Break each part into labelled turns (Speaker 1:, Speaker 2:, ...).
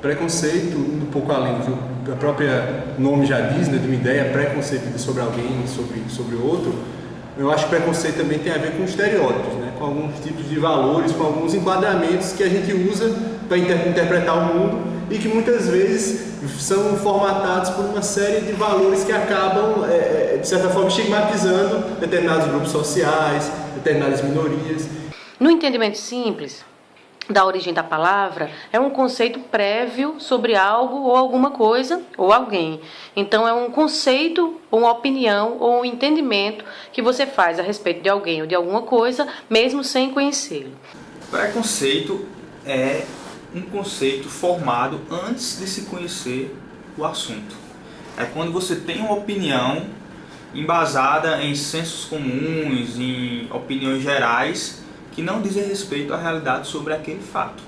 Speaker 1: Preconceito, um pouco além do próprio nome já diz, né, de uma ideia pré-concebida sobre alguém, sobre outro. Eu acho que preconceito também tem a ver com estereótipos, né, com alguns tipos de valores, com alguns enquadramentos que a gente usa para interpretar o mundo e que muitas vezes são formatados por uma série de valores que acabam, de certa forma, estigmatizando determinados grupos sociais, determinadas minorias.
Speaker 2: No entendimento simples da origem da palavra, é um conceito prévio sobre algo ou alguma coisa ou alguém. Então é um conceito, uma opinião ou um entendimento que você faz a respeito de alguém ou de alguma coisa, mesmo sem conhecê-lo.
Speaker 3: Preconceito é um conceito formado antes de se conhecer o assunto. É quando você tem uma opinião embasada em sensos comuns, em opiniões gerais, que não dizem respeito à realidade sobre aquele fato.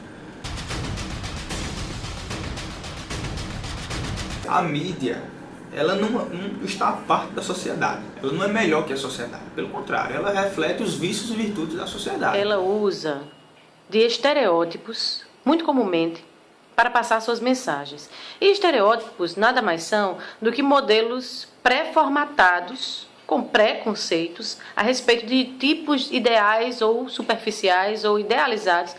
Speaker 3: A mídia, ela não está à parte da sociedade, ela não é melhor que a sociedade, pelo contrário, ela reflete os vícios e virtudes da sociedade.
Speaker 2: Ela usa de estereótipos, muito comumente, para passar suas mensagens. E estereótipos nada mais são do que modelos pré-formatados, com preconceitos a respeito de tipos ideais ou superficiais ou idealizados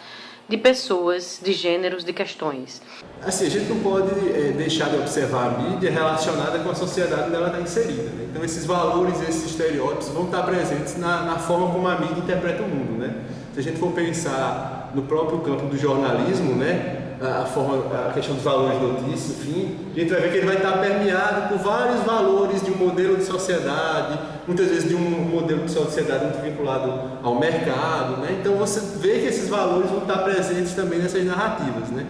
Speaker 2: de pessoas, de gêneros, de questões.
Speaker 1: Assim, a gente não pode deixar de observar a mídia relacionada com a sociedade onde ela está inserida, né? Então esses valores, esses estereótipos vão estar presentes na forma como a mídia interpreta o mundo, né? Se a gente for pensar no próprio campo do jornalismo, né, a questão dos valores de notícia, enfim, a gente vai ver que ele vai estar permeado por vários valores de um modelo de sociedade, muitas vezes de um modelo de sociedade muito vinculado ao mercado, né? Então você vê que esses valores vão estar presentes também nessas narrativas, né?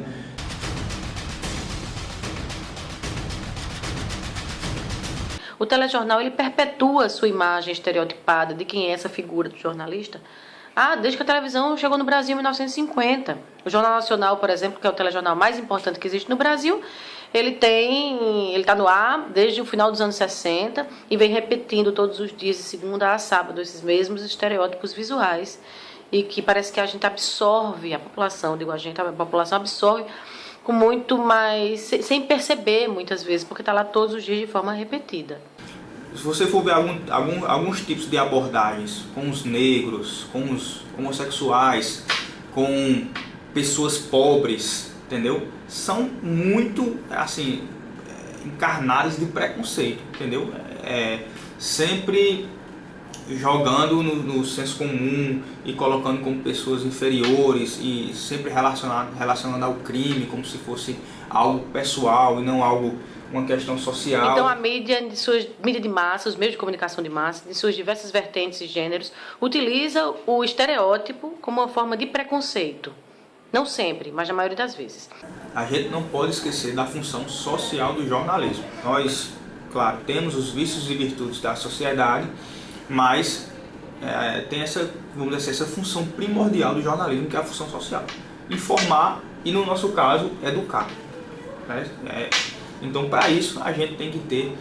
Speaker 2: O telejornal ele perpetua a sua imagem estereotipada de quem é essa figura do jornalista. Desde que a televisão chegou no Brasil em 1950. O Jornal Nacional, por exemplo, que é o telejornal mais importante que existe no Brasil, ele está no ar desde o final dos anos 60 e vem repetindo todos os dias, de segunda a sábado, esses mesmos estereótipos visuais e que parece que a gente absorve, a população absorve com muito mais, sem perceber muitas vezes, porque está lá todos os dias de forma repetida.
Speaker 3: Se você for ver alguns tipos de abordagens com os negros, com os homossexuais, com pessoas pobres, entendeu? São muito, assim, encarnadas de preconceito, entendeu? Sempre jogando no senso comum e colocando como pessoas inferiores e sempre relacionando ao crime como se fosse algo pessoal e não algo, uma questão social.
Speaker 2: Então a mídia de massa, os meios de comunicação de massa, em suas diversas vertentes e gêneros, utiliza o estereótipo como uma forma de preconceito. Não sempre, mas na maioria das vezes.
Speaker 3: A gente não pode esquecer da função social do jornalismo. Nós, claro, temos os vícios e virtudes da sociedade, mas tem vamos dizer, essa função primordial do jornalismo, que é a função social. Informar e, no nosso caso, educar. Então, para isso, a gente tem que ter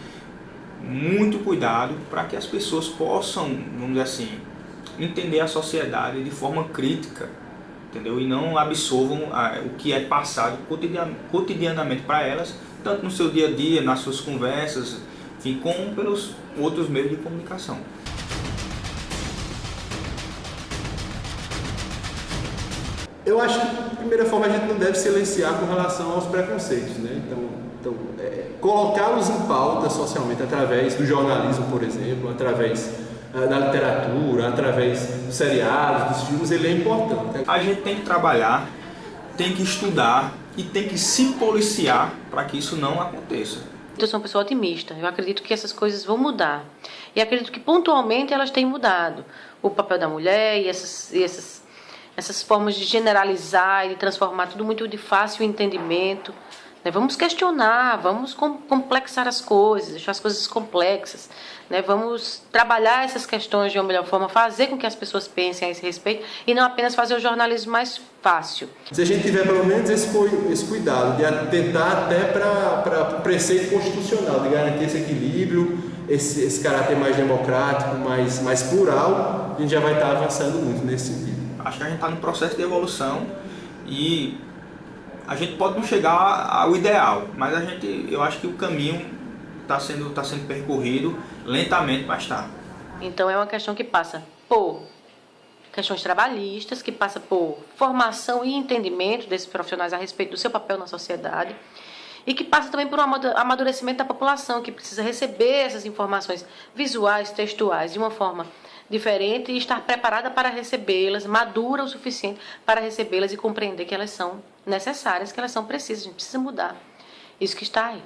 Speaker 3: muito cuidado para que as pessoas possam, vamos dizer assim, entender a sociedade de forma crítica, entendeu? E não absorvam o que é passado cotidianamente para elas, tanto no seu dia a dia, nas suas conversas, enfim, como pelos outros meios de comunicação.
Speaker 1: Eu acho que, de primeira forma, a gente não deve silenciar com relação aos preconceitos, né? Então colocá-los em pauta socialmente através do jornalismo, por exemplo, através da literatura, através dos seriados, dos filmes, ele é importante.
Speaker 3: A gente tem que trabalhar, tem que estudar e tem que se policiar para que isso não aconteça.
Speaker 2: Eu sou uma pessoa otimista, eu acredito que essas coisas vão mudar. E acredito que pontualmente elas têm mudado. O papel da mulher e essas formas de generalizar e de transformar tudo muito de fácil entendimento. Vamos questionar, vamos complexar as coisas, deixar as coisas complexas. Vamos trabalhar essas questões de uma melhor forma, fazer com que as pessoas pensem a esse respeito e não apenas fazer o jornalismo mais fácil.
Speaker 1: Se a gente tiver pelo menos esse cuidado de atentar até para o preceito constitucional, de garantir esse equilíbrio, esse caráter mais democrático, mais plural, a gente já vai estar avançando muito nesse sentido.
Speaker 3: Acho que a gente está no processo de evolução e A gente pode não chegar ao ideal, mas eu acho que o caminho está sendo percorrido lentamente, mas está.
Speaker 2: Então é uma questão que passa por questões trabalhistas, que passa por formação e entendimento desses profissionais a respeito do seu papel na sociedade, e que passa também por um amadurecimento da população, que precisa receber essas informações visuais, textuais, de uma forma diferente e estar preparada para recebê-las, madura o suficiente para recebê-las e compreender que elas são necessárias, que elas são precisas. A gente precisa mudar isso que está aí.